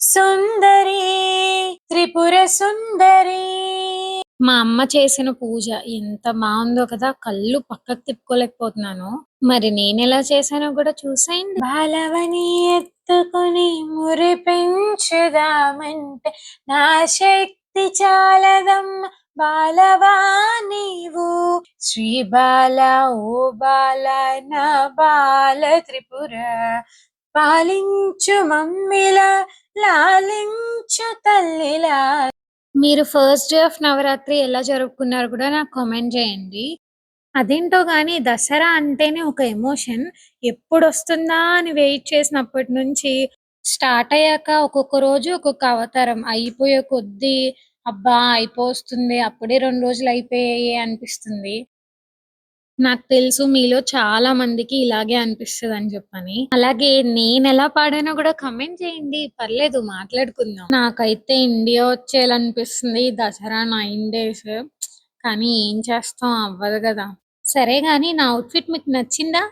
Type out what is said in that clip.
సుందరి త్రిపుర సుందరి. మా అమ్మ చేసిన పూజ ఎంత బాగుందో కదా, కళ్ళు పక్కకు తిప్పుకోలేకపోతున్నాను. మరి నేను ఎలా చేశానో కూడా చూసేయండి. బాలవని ఎత్తుకొని మురిపించుదామంటే నా శక్తి చాలదమ్మ బాలవా నీవు. శ్రీ బాల ఓ బాల నా బాల త్రిపుర పాలించు మమ్మిలా లాలించు తల్లిలా. మీరు ఫస్ట్ డే ఆఫ్ నవరాత్రి ఎలా జరుపుకున్నారు కూడా నాకు కామెంట్ చేయండి. అదేంటో గానీ దసరా అంటేనే ఒక ఎమోషన్. ఎప్పుడొస్తుందా అని వెయిట్ చేసినప్పటి నుంచి స్టార్ట్ అయ్యాక ఒక్కొక్క రోజు ఒక్కొక్క అవతారం అయిపోయే కొద్దీ అబ్బా అయిపోతుంది, అప్పుడే 2 రోజులు అయిపోయాయి అనిపిస్తుంది. నాకు తెలుసు మీలో చాలా మందికి ఇలాగే అనిపిస్తదని చెప్పని. అలాగే నేనెలా పాడానో కూడా కామెంట్ చేయండి. పర్లేదు మాట్లాడుకుందాం. నాకైతే ఇండియా వచ్చేయాలనిపిస్తుంది దసరా 9 డేస్. కానీ ఏం చేస్తాం అవ్వదు కదా. సరే గాని నా అవుట్‌ఫిట్ మీకు నచ్చిందా?